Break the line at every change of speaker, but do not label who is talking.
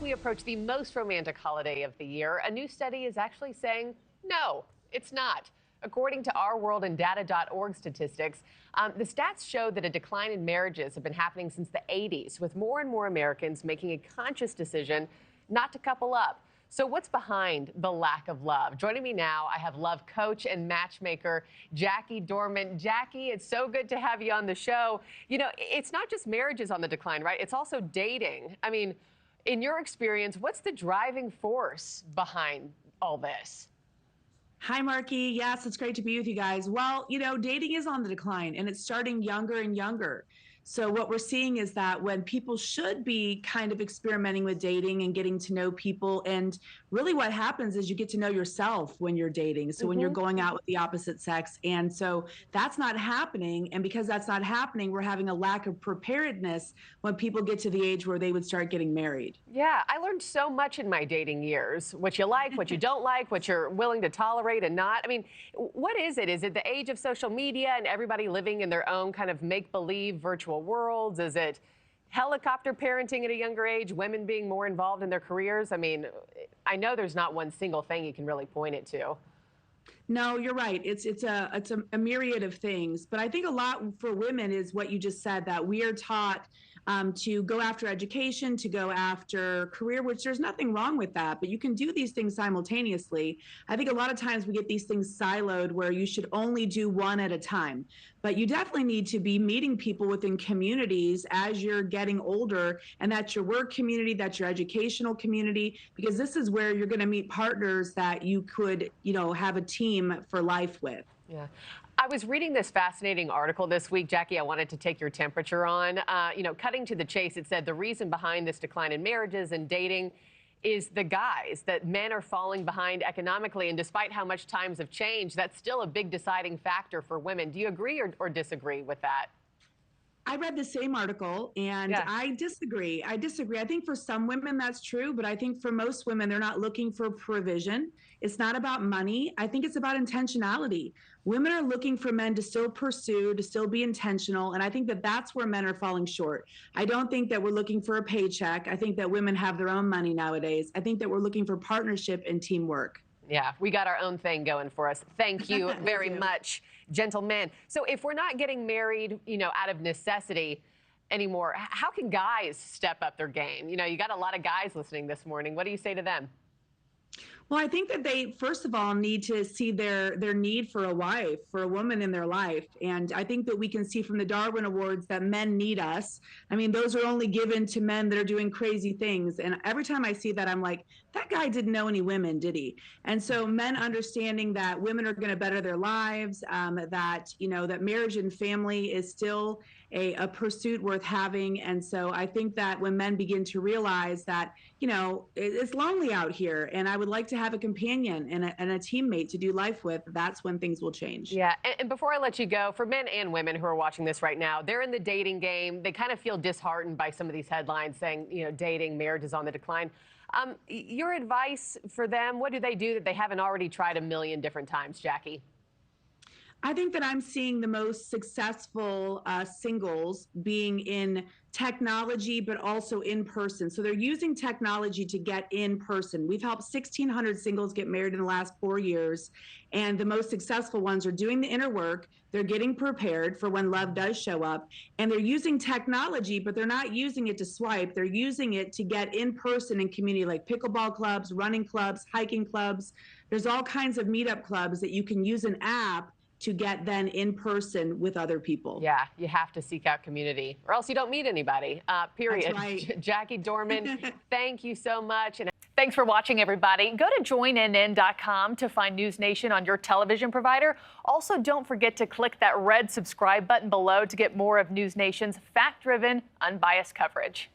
We approach the most romantic holiday of the year. A new study is actually saying, no, it's not. According to ourworldanddata.org statistics, the stats show that a decline in marriages have been happening since the 80s, with more and more Americans making a conscious decision not to couple up. So what's behind the lack of love? Joining me now, I have love coach and matchmaker Jackie Dorman. Jackie, it's so good to have you on the show. You know, it's not just marriages on the decline, right? It's also dating. I mean, in your experience, what's the driving force behind all this?
Hi, Markie. Yes, it's great to be with you guys. Well, dating is on the decline and it's starting younger and younger. So what we're seeing is that when people should be kind of experimenting with dating and getting to know people, and really what happens is you get to know yourself when you're dating. So when you're going out with the opposite sex. And so that's not happening. And because that's not happening, we're having a lack of preparedness when people get to the age where they would start getting married.
Yeah, I learned so much in my dating years. What you like, what you don't like, what you're willing to tolerate and not. I mean, what is it? Is it the age of social media and everybody living in their own kind of make-believe virtual worlds? Is it helicopter parenting at a younger age, women being more involved in their careers? I mean, I know there's not one single thing you can really point it to.
No, you're right. It's a myriad of things, but I think a lot for women is what you just said, that we are taught to go after education, to go after career, which there's nothing wrong with that, but you can do these things simultaneously. I think a lot of times we get these things siloed where you should only do one at a time, but you definitely need to be meeting people within communities as you're getting older, and that's your work community, that's your educational community, because this is where you're going to meet partners that you could, have a team for life with.
Yeah. I was reading this fascinating article this week, Jackie, I wanted to take your temperature on. Cutting to the chase, it said the reason behind this decline in marriages and dating is the guys, that men are falling behind economically. And despite how much times have changed, that's still a big deciding factor for women. Do you agree or disagree with that?
I read the same article and
Yeah.
I disagree. I think for some women that's true, but I think for most women, they're not looking for provision. It's not about money. I think it's about intentionality. Women are looking for men to still pursue, to still be intentional. And I think that that's where men are falling short. I don't think that we're looking for a paycheck. I think that women have their own money nowadays. I think that we're looking for partnership and teamwork.
Yeah, we got our own thing going for us. Thank you very much, gentlemen. So if we're not getting married, out of necessity anymore, how can guys step up their game? You got a lot of guys listening this morning. What do you say to them?
Well, I think that they, first of all, need to see their need for a wife, for a woman in their life. And I think that we can see from the Darwin Awards that men need us. I mean, those are only given to men that are doing crazy things. And every time I see that, I'm like, that guy didn't know any women, did he? And so men understanding that women are going to better their lives, that marriage and family is still a pursuit worth having. And so I think that when men begin to realize that, it's lonely out here and I would like to have a companion and a teammate to do life with, that's when things will change.
Yeah. And before I let you go, for men and women who are watching this right now, they're in the dating game. They kind of feel disheartened by some of these headlines saying, dating, marriage is on the decline. Your advice for them, what do they do that they haven't already tried a million different times, Jackie?
I think that I'm seeing the most successful singles being in technology, but also in person. So they're using technology to get in person. We've helped 1,600 singles get married in the last 4 years. And the most successful ones are doing the inner work. They're getting prepared for when love does show up. And they're using technology, but they're not using it to swipe. They're using it to get in person in community, like pickleball clubs, running clubs, hiking clubs. There's all kinds of meetup clubs that you can use an app to get then in person with other people.
Yeah, you have to seek out community or else you don't meet anybody, period.
That's right.
Jackie Dorman, thank you so much. And thanks for watching, everybody. Go to joinnn.com to find NewsNation on your television provider. Also, don't forget to click that red subscribe button below to get more of NewsNation's fact-driven, unbiased coverage.